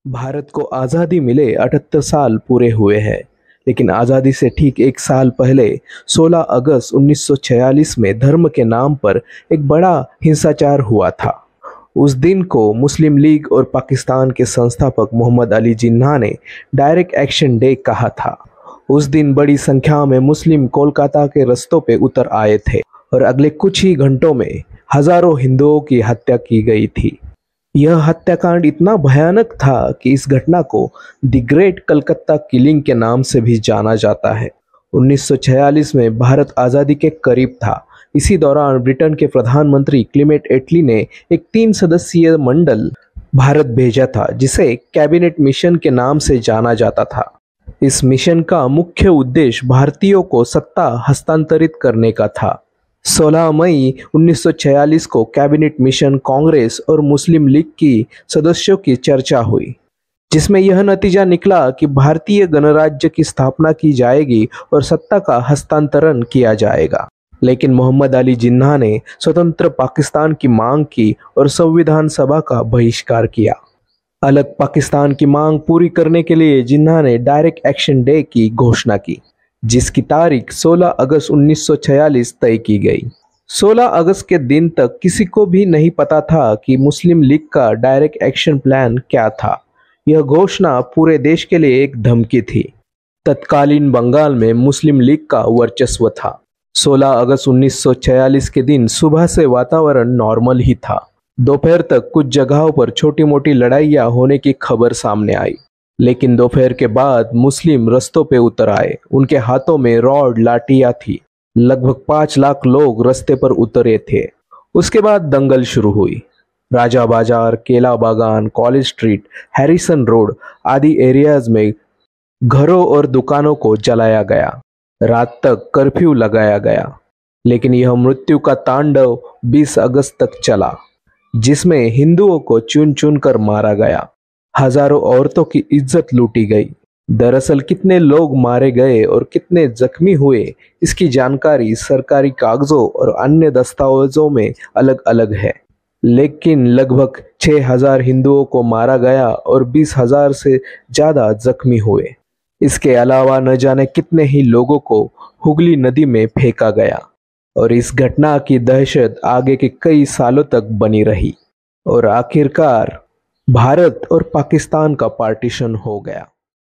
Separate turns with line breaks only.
भारत को आज़ादी मिले 78 साल पूरे हुए हैं, लेकिन आज़ादी से ठीक एक साल पहले 16 अगस्त 1946 में धर्म के नाम पर एक बड़ा हिंसाचार हुआ था। उस दिन को मुस्लिम लीग और पाकिस्तान के संस्थापक मोहम्मद अली जिन्ना ने डायरेक्ट एक्शन डे कहा था। उस दिन बड़ी संख्या में मुस्लिम कोलकाता के रस्तों पे उतर आए थे और अगले कुछ ही घंटों में हजारों हिंदुओं की हत्या की गई थी। यह हत्याकांड इतना भयानक था कि इस घटना को द ग्रेट कलकत्ता किलिंग के नाम से भी जाना जाता है। 1946 में भारत आज़ादी के करीब था। इसी दौरान ब्रिटेन के प्रधानमंत्री क्लेमेंट एटली ने एक 3 सदस्यीय मंडल भारत भेजा था, जिसे कैबिनेट मिशन के नाम से जाना जाता था। इस मिशन का मुख्य उद्देश्य भारतीयों को सत्ता हस्तांतरित करने का था। 16 मई 1946 को कैबिनेट मिशन कांग्रेस और मुस्लिम लीग की सदस्यों की चर्चा हुई, जिसमें यह नतीजा निकला कि भारतीय गणराज्य की स्थापना की जाएगी और सत्ता का हस्तांतरण किया जाएगा। लेकिन मोहम्मद अली जिन्ना ने स्वतंत्र पाकिस्तान की मांग की और संविधान सभा का बहिष्कार किया। अलग पाकिस्तान की मांग पूरी करने के लिए जिन्ना ने डायरेक्ट एक्शन डे की घोषणा की, जिसकी तारीख 16 अगस्त 1946 तय की गई। 16 अगस्त के दिन तक किसी को भी नहीं पता था कि मुस्लिम लीग का डायरेक्ट एक्शन प्लान क्या था। यह घोषणा पूरे देश के लिए एक धमकी थी। तत्कालीन बंगाल में मुस्लिम लीग का वर्चस्व था। 16 अगस्त 1946 के दिन सुबह से वातावरण नॉर्मल ही था। दोपहर तक कुछ जगहों पर छोटी मोटी लड़ाइयाँ होने की खबर सामने आई, लेकिन दोपहर के बाद मुस्लिम रस्तों पे उतर आए। उनके हाथों में रॉड लाठियां थी। लगभग 5 लाख लोग रस्ते पर उतरे थे। उसके बाद दंगल शुरू हुई। राजा बाजार, केला बागान, कॉलेज स्ट्रीट, हैरिसन रोड आदि एरियाज में घरों और दुकानों को जलाया गया। रात तक कर्फ्यू लगाया गया, लेकिन यह मृत्यु का तांडव 20 अगस्त तक चला, जिसमें हिंदुओं को चुन चुन कर मारा गया। हजारों औरतों की इज्जत लूटी गई। दरअसल कितने लोग मारे गए और कितने जख्मी हुए, इसकी जानकारी सरकारी कागजों और अन्य दस्तावेजों में अलग अलग है, लेकिन लगभग 6000 हिंदुओं को मारा गया और 20,000 से ज़्यादा जख्मी हुए। इसके अलावा न जाने कितने ही लोगों को हुगली नदी में फेंका गया और इस घटना की दहशत आगे के कई सालों तक बनी रही और आखिरकार भारत और पाकिस्तान का पार्टीशन हो गया।